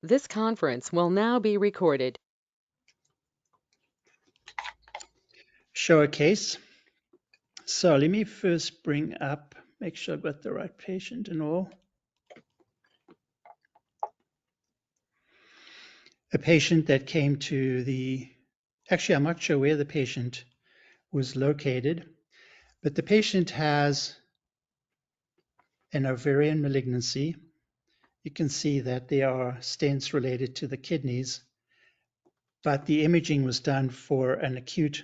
This conference will now be recorded. Show a case. So let me first bring up, make sure I've got the right patient and all. A patient that came to actually I'm not sure where the patient was located, but the patient has an ovarian malignancy. You can see that there are stents related to the kidneys, but the imaging was done for an acute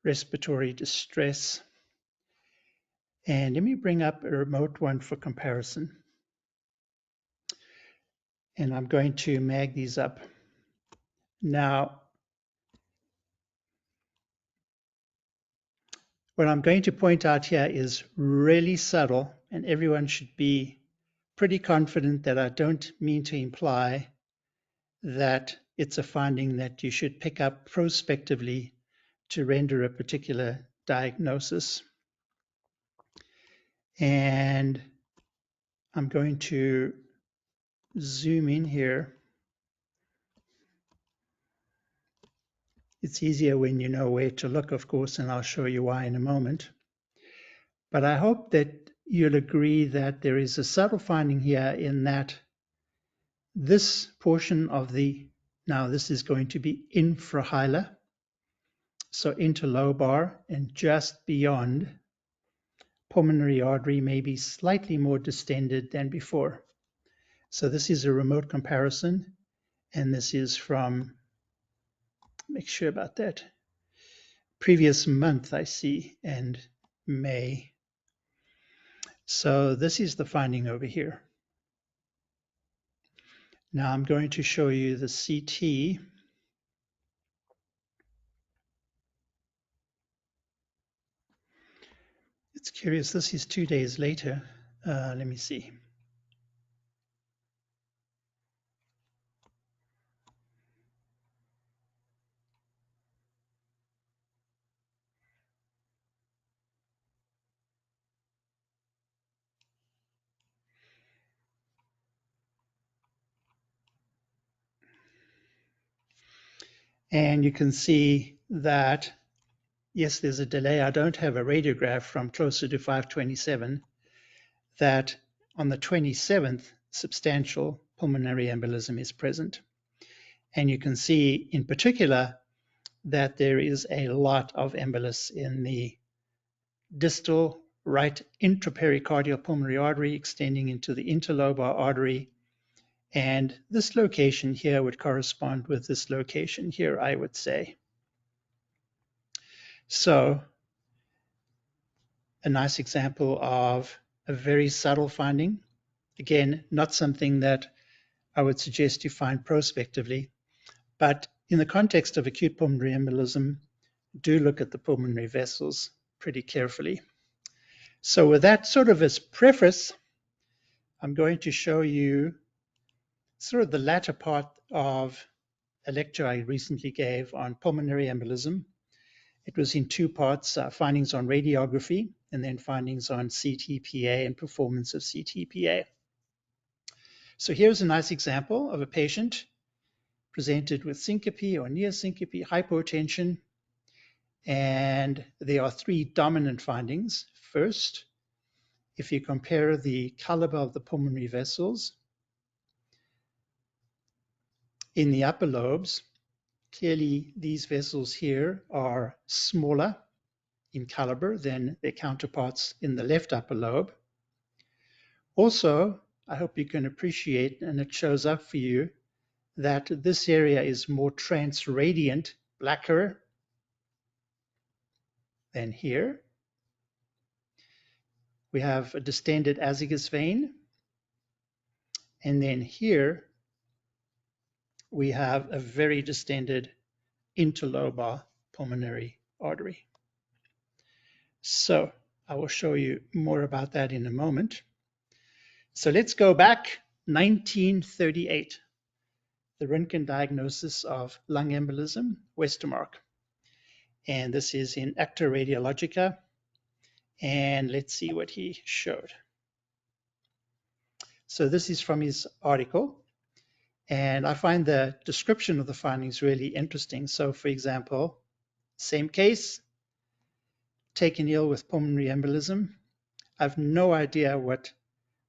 respiratory distress. And let me bring up a remote one for comparison. And I'm going to mag these up. Now, what I'm going to point out here is really subtle, and everyone should be pretty confident that I don't mean to imply that it's a finding that you should pick up prospectively to render a particular diagnosis. And I'm going to zoom in here. It's easier when you know where to look, of course, and I'll show you why in a moment. But I hope that you'll agree that there is a subtle finding here in that this portion of now this is going to be infrahilar, so interlobar, and just beyond pulmonary artery may be slightly more distended than before. So this is a remote comparison, and this is from, make sure about that, previous month I see, and May. So this is the finding over here. Now I'm going to show you the CT. It's curious, this is 2 days later. Let me see. And you can see that, yes, there's a delay. I don't have a radiograph from closer to 527, that on the 27th, substantial pulmonary embolism is present. And you can see in particular that there is a lot of embolus in the distal right intrapericardial pulmonary artery extending into the interlobar artery. And this location here would correspond with this location here, I would say. So a nice example of a very subtle finding. Again, not something that I would suggest you find prospectively, but in the context of acute pulmonary embolism, do look at the pulmonary vessels pretty carefully. So with that sort of as preface, I'm going to show you sort of the latter part of a lecture I recently gave on pulmonary embolism. It was in two parts, findings on radiography and then findings on CTPA and performance of CTPA. So here's a nice example of a patient presented with syncope or near syncope, hypotension, and there are three dominant findings. First, if you compare the caliber of the pulmonary vessels in the upper lobes, clearly these vessels here are smaller in caliber than their counterparts in the left upper lobe. Also, I hope you can appreciate, and it shows up for you, that this area is more transradiant, blacker than here. We have a distended azygos vein. And then here, we have a very distended interlobar pulmonary artery. So I will show you more about that in a moment. So let's go back 1938, the Röntgen diagnosis of lung embolism, Westermark. And this is in Acta Radiologica. And let's see what he showed. So this is from his article. And I find the description of the findings really interesting. So, for example, same case, taken ill with pulmonary embolism. I have no idea what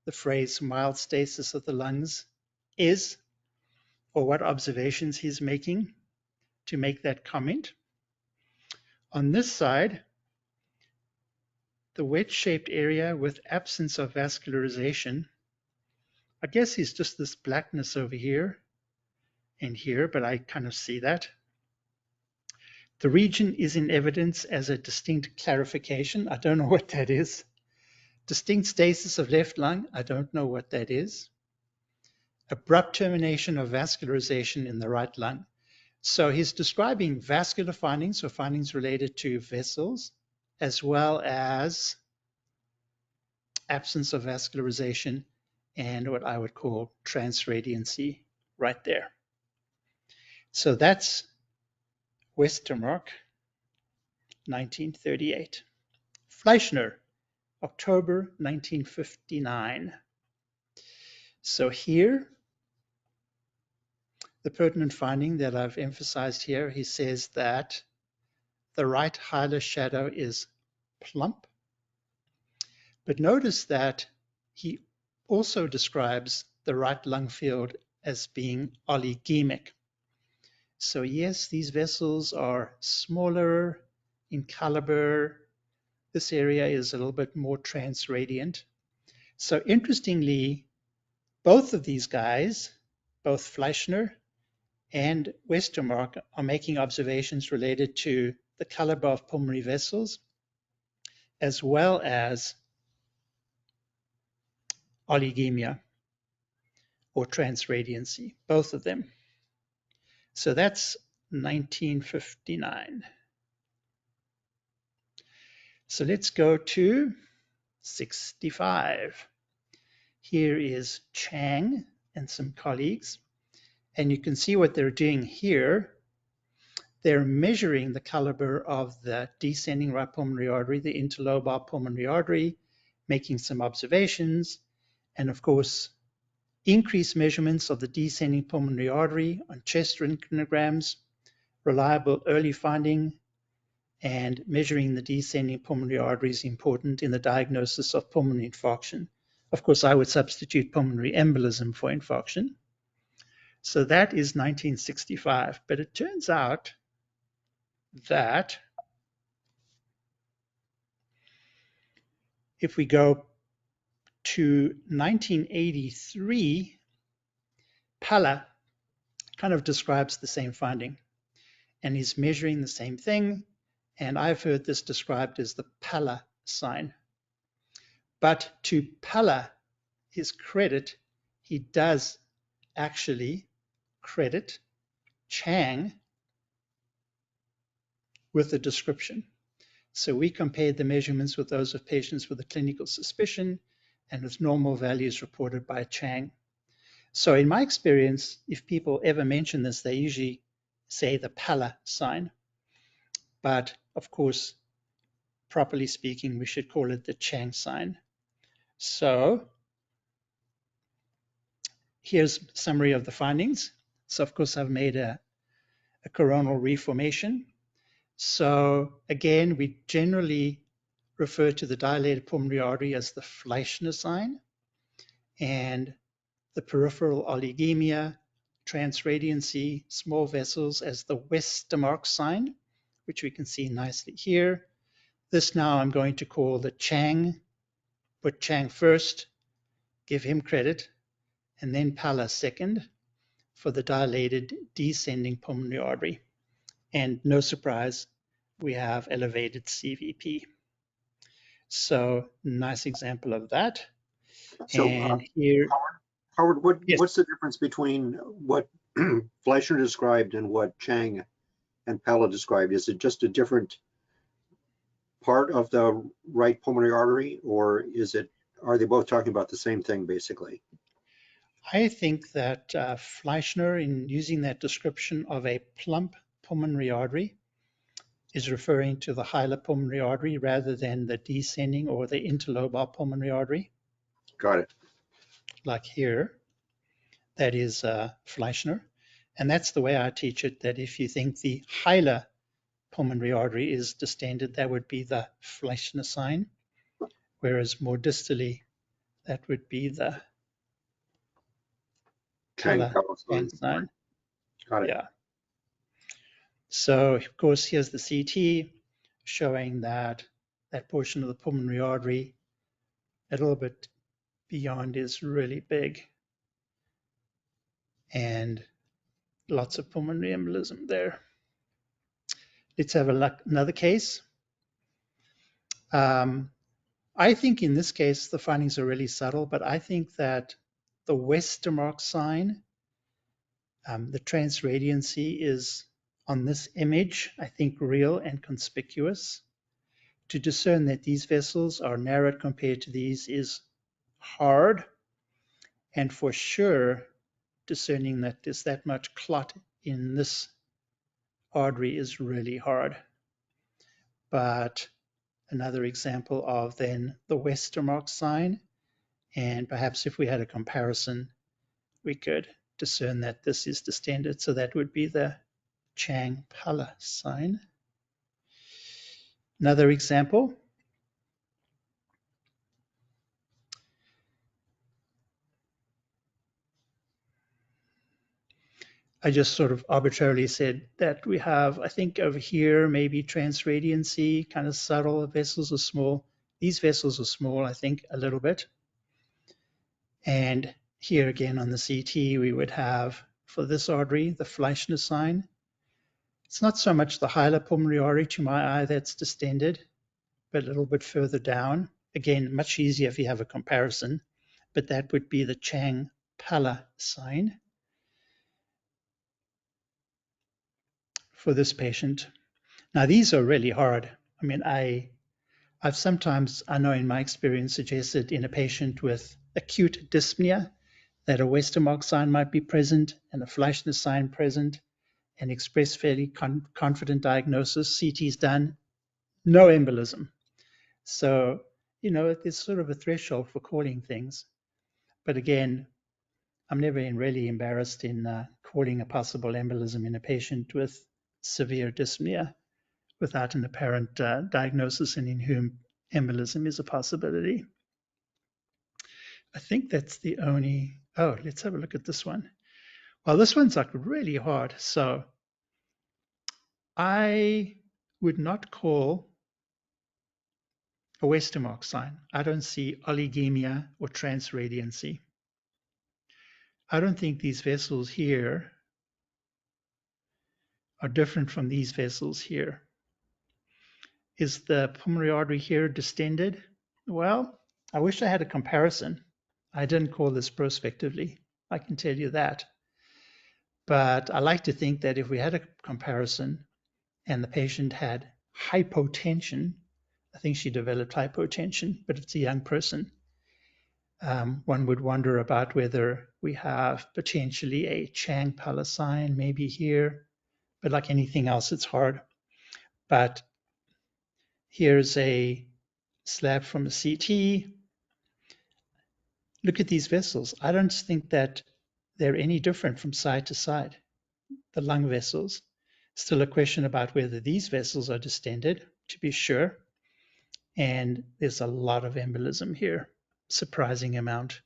the phrase mild stasis of the lungs is or what observations he's making to make that comment. On this side, the wedge-shaped area with absence of vascularization. I guess he's just this blackness over here and here, but I kind of see that. The region is in evidence as a distinct clarification. I don't know what that is. Distinct stasis of left lung. I don't know what that is. Abrupt termination of vascularization in the right lung. So he's describing vascular findings or findings related to vessels, as well as absence of vascularization and what I would call transradiancy right there. So that's Westermark, 1938. Fleischner, October 1959. So here, the pertinent finding that I've emphasized here, he says that the right hilar shadow is plump. But notice that he also describes the right lung field as being oligemic. So yes, these vessels are smaller in caliber. This area is a little bit more transradiant. So interestingly, both of these guys, both Fleischner and Westermark, are making observations related to the caliber of pulmonary vessels, as well as oligemia or transradiancy, both of them. So that's 1959. So let's go to 65. Here is Chang and some colleagues, and you can see what they're doing here. They're measuring the caliber of the descending right pulmonary artery, the interlobal pulmonary artery, making some observations, and of course, increased measurements of the descending pulmonary artery on chest röntgenograms, reliable early finding, and measuring the descending pulmonary artery is important in the diagnosis of pulmonary infarction. Of course, I would substitute pulmonary embolism for infarction. So that is 1965. But it turns out that if we go to 1983, Palla kind of describes the same finding, and he's measuring the same thing. And I've heard this described as the Palla sign. But to Palla, his credit, he does actually credit Chang with the description. So we compared the measurements with those of patients with a clinical suspicion and with normal values reported by Chang. So in my experience, if people ever mention this, they usually say the Palla sign. But of course, properly speaking, we should call it the Chang sign. So here's a summary of the findings. So of course, I've made a coronal reformation. So again, we generally refer to the dilated pulmonary artery as the Fleischner sign, and the peripheral oligemia, transradiancy, small vessels as the Westermark sign, which we can see nicely here. This now I'm going to call the Chang, put Chang first, give him credit, and then Palla second for the dilated descending pulmonary artery. And no surprise, we have elevated CVP. So nice example of that. So, And here, Howard, yes, what's the difference between what Fleischer described and what Chang and Pella described? Is it just a different part of the right pulmonary artery, or are they both talking about the same thing, basically? I think that Fleischner, in using that description of a plump pulmonary artery, is referring to the hilar pulmonary artery rather than the descending or the interlobal pulmonary artery, Got it. like here. that is Fleischner. And that's the way I teach it, that if you think the hilar pulmonary artery is distended, that would be the Fleischner sign, whereas more distally, that would be the Chang Pala Palestine. sign. Got it. Yeah. So, of course, here's the CT showing that that portion of the pulmonary artery a little bit beyond is really big and lots of pulmonary embolism there. Let's have another case. I think in this case, the findings are really subtle, but I think that the Westermarck sign, the transradiancy is on this image, I think real and conspicuous. To discern that these vessels are narrowed compared to these is hard. And for sure, discerning that there's that much clot in this artery is really hard. But another example of then the Westermarck sign, and perhaps if we had a comparison, we could discern that this is distended. So that would be the Chang-Pala sign. Another example. I just sort of arbitrarily said that we have, I think over here, maybe transradiancy, kind of subtle. Vessels are small. These vessels are small, I think, a little bit. And here again on the CT, we would have, for this artery, the Fleischner sign. It's not so much the hilar pulmonary artery to my eye that's distended, but a little bit further down. Again, much easier if you have a comparison, but that would be the Chang-Pala sign for this patient. Now, these are really hard. I mean, I've sometimes, I know in my experience, suggested in a patient with acute dyspnea that a Westermarck sign might be present and a Fleischner sign present and express fairly confident diagnosis. CT's done, no embolism. So, there's sort of a threshold for calling things. But again, I'm never really embarrassed in calling a possible embolism in a patient with severe dyspnea without an apparent diagnosis and in whom embolism is a possibility. I think that's the only, let's have a look at this one. Well, this one's like really hard. So I would not call a Westermarck sign. I don't see oligemia or transradiancy. I don't think these vessels here are different from these vessels here. Is the pulmonary artery here distended? Well, I wish I had a comparison. I didn't call this prospectively, I can tell you that. But I like to think that if we had a comparison and the patient had hypotension, I think she developed hypotension, but it's a young person. One would wonder about whether we have potentially a Chang-Pala sign maybe here, but like anything else, it's hard. But here's a slab from a CT. Look at these vessels. I don't think that they're any different from side to side, the lung vessels. Still a question about whether these vessels are distended, to be sure. And there's a lot of embolism here, surprising amount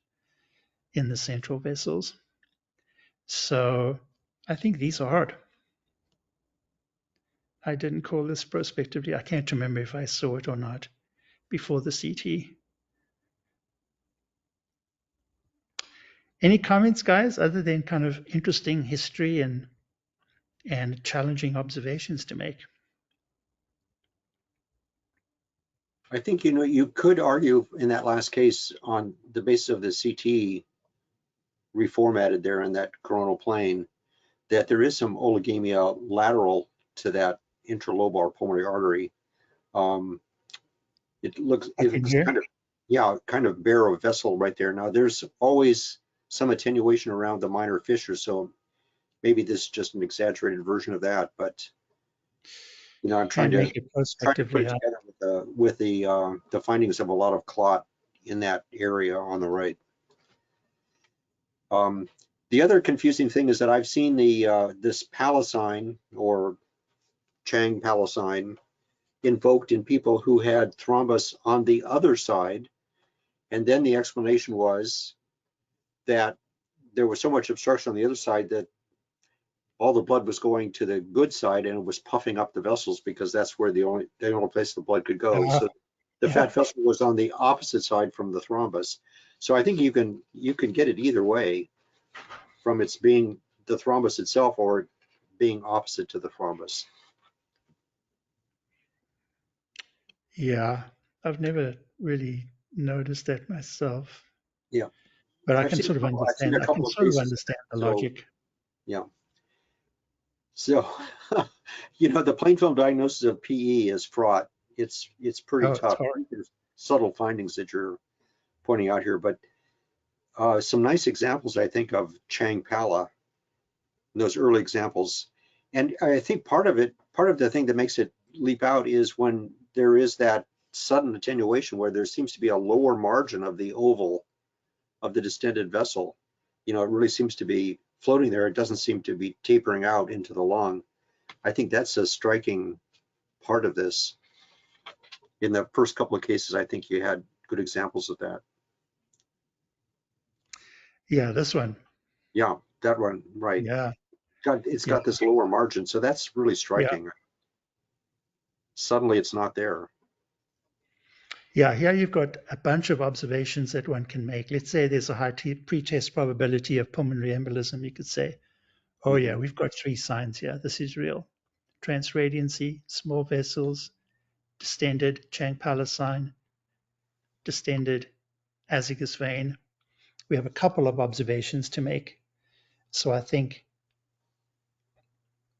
in the central vessels. So I think these are hard. I didn't call this prospectively. I can't remember if I saw it or not before the CT. Any comments, guys, other than kind of interesting history and challenging observations to make? I think, you could argue in that last case on the basis of the CT reformatted there in that coronal plane that there is some oligemia lateral to that intralobar pulmonary artery. It looks kind of bare of vessel right there. Now there's always some attenuation around the minor fissure, so maybe this is just an exaggerated version of that. But I'm trying to make it put prospectively it together with the findings of a lot of clot in that area on the right. The other confusing thing is that I've seen this Palicine or Chang Palicine invoked in people who had thrombus on the other side, and then the explanation was that there was so much obstruction on the other side that all the blood was going to the good side and it was puffing up the vessels because that's where the only place the blood could go. So the Yeah. fat vessel was on the opposite side from the thrombus. So I think you can get it either way, from its being the thrombus itself or being opposite to the thrombus. Yeah, I've never really noticed that myself, Yeah, but I I've can seen sort of I've seen understand. a I can couple of sort of cases of understand that. the So logic. yeah, so the plain film diagnosis of PE is fraught. It's pretty Oh, it's tough. hard. There's subtle findings that you're pointing out here, but some nice examples, I think, of Chang Pala, those early examples. And I think part of the thing that makes it leap out is when there is that sudden attenuation where there seems to be a lower margin of the oval of the distended vessel. It really seems to be floating there. It doesn't seem to be tapering out into the lung. I think that's a striking part of this. In the first couple of cases, I think you had good examples of that. Yeah, this one. Yeah, that one, right. Yeah, It's yeah, got this lower margin, so that's really yeah, striking. Suddenly it's not there. yeah. Here you've got a bunch of observations that one can make. Let's say there's a high pretest probability of pulmonary embolism. You could say, oh yeah, Hmm. we've got three signs here. This is real. Transradiancy, small vessels, distended Chang-Pallas sign, distended azygous vein. We have a couple of observations to make. So I think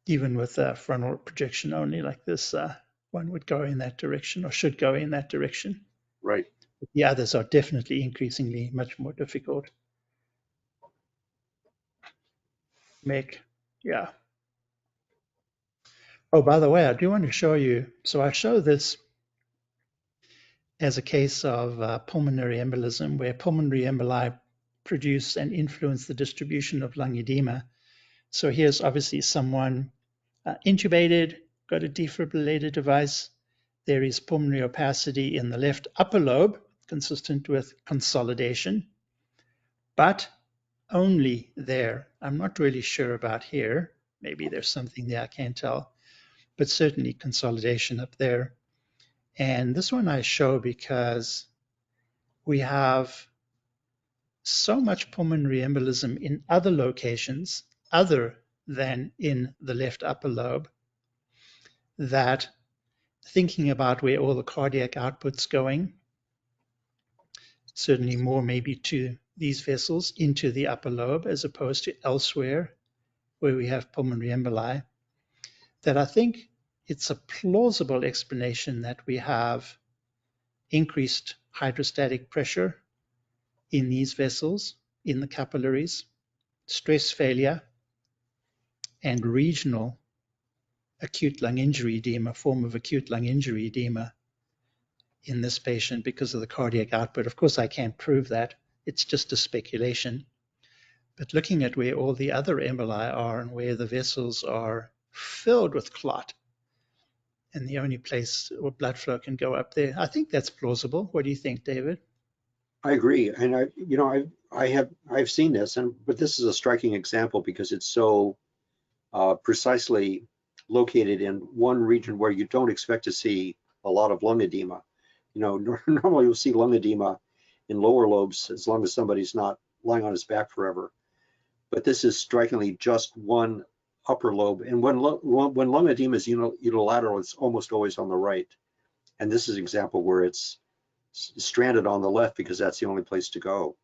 even with a frontal projection only like this, one would go in that direction or should go in that direction. Right. The others are definitely increasingly much more difficult to make. Yeah. Oh, by the way, I do want to show you. So I show this as a case of pulmonary embolism, where pulmonary emboli produce and influence the distribution of lung edema. So here's obviously someone intubated, got a defibrillator device. There is pulmonary opacity in the left upper lobe, consistent with consolidation, but only there. I'm not really sure about here. Maybe there's something there I can't tell, but certainly consolidation up there. And this one I show because we have so much pulmonary embolism in other locations other than in the left upper lobe that thinking about where all the cardiac output's going, certainly more maybe to these vessels into the upper lobe as opposed to elsewhere where we have pulmonary emboli, that I think it's a plausible explanation that we have increased hydrostatic pressure in these vessels, in the capillaries, stress failure, and regional acute lung injury edema, form of acute lung injury edema in this patient because of the cardiac output. Of course, I can't prove that. It's just a speculation. But looking at where all the other emboli are and where the vessels are filled with clot, and the only place where blood flow can go up there, I think that's plausible. What do you think, David? I agree. And I've seen this, but this is a striking example because it's so precisely located in one region where you don't expect to see a lot of lung edema. Normally you'll see lung edema in lower lobes as long as somebody's not lying on his back forever. But this is strikingly just one upper lobe. And when lung edema is unilateral, it's almost always on the right. And this is an example where it's stranded on the left because that's the only place to go.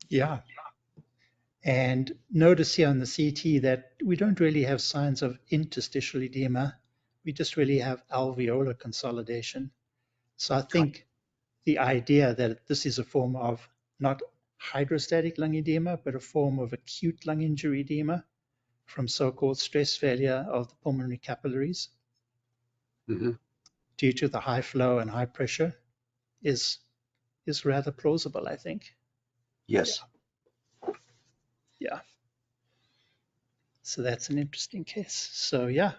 Yeah. And notice here on the CT that we don't really have signs of interstitial edema. We just really have alveolar consolidation. So I think the idea that this is a form of not hydrostatic lung edema, but a form of acute lung injury edema from so-called stress failure of the pulmonary capillaries Hmm. due to the high flow and high pressure is rather plausible, I think. Yes. Yeah. So that's an interesting case. So yeah.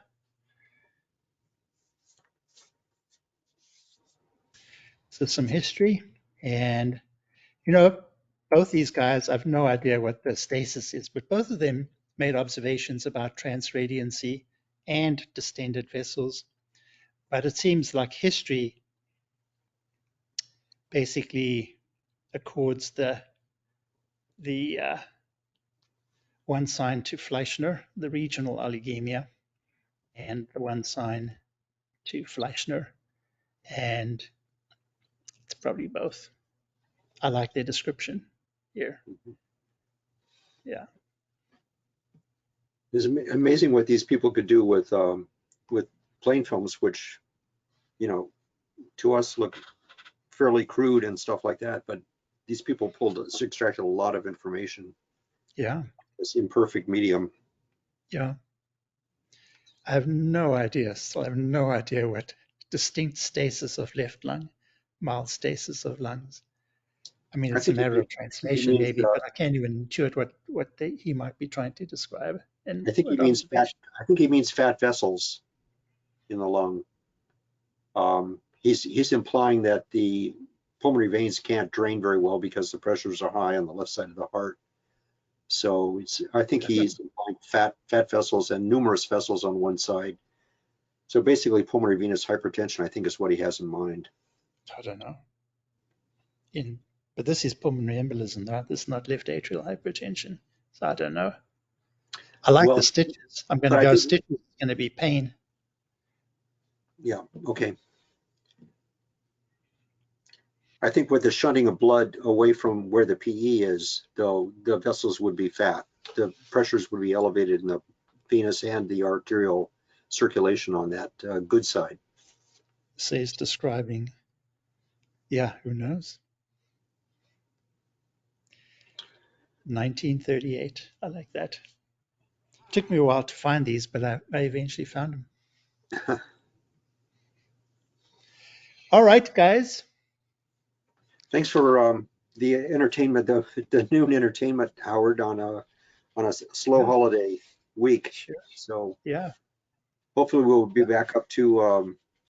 So some history, and you know, both these guys, I've no idea what the stasis is, but both of them made observations about transradiancy and distended vessels. But it seems like history basically accords the one sign to Fleischner, the regional oligemia, and the one sign to Fleischner, and it's probably both. I like their description here. Yeah. It's amazing what these people could do with plain films, which, you know, to us look fairly crude and stuff like that, but these people extracted a lot of information. Yeah. This imperfect medium. Yeah. I have no idea. Still have no idea what distinct stasis of left lung, mild stasis of lungs. I mean, I it's a think matter of he translation means maybe, but I can't even intuit what he might be trying to describe and I think he what means fat. observation. I think he means fat vessels in the lung. He's implying that the pulmonary veins can't drain very well because the pressures are high on the left side of the heart. So I think he's implying fat vessels and numerous vessels on one side. So basically, pulmonary venous hypertension, I think, is what he has in mind. I don't know. But this is pulmonary embolism, right? This is not left atrial hypertension. So I don't know. I like the Well, stitches. I'm going but to I go think, stitches. It's going to be pain. yeah, okay. I think with the shunting of blood away from where the PE is, though, the vessels would be fat. The pressures would be elevated in the venous and the arterial circulation on that good side. Says describing. Yeah, who knows? 1938. I like that. Took me a while to find these, but I eventually found them. All right, guys. Thanks for the entertainment, the noon entertainment, Howard, on a slow Yeah, holiday week. sure. So Yeah, hopefully we'll be back up to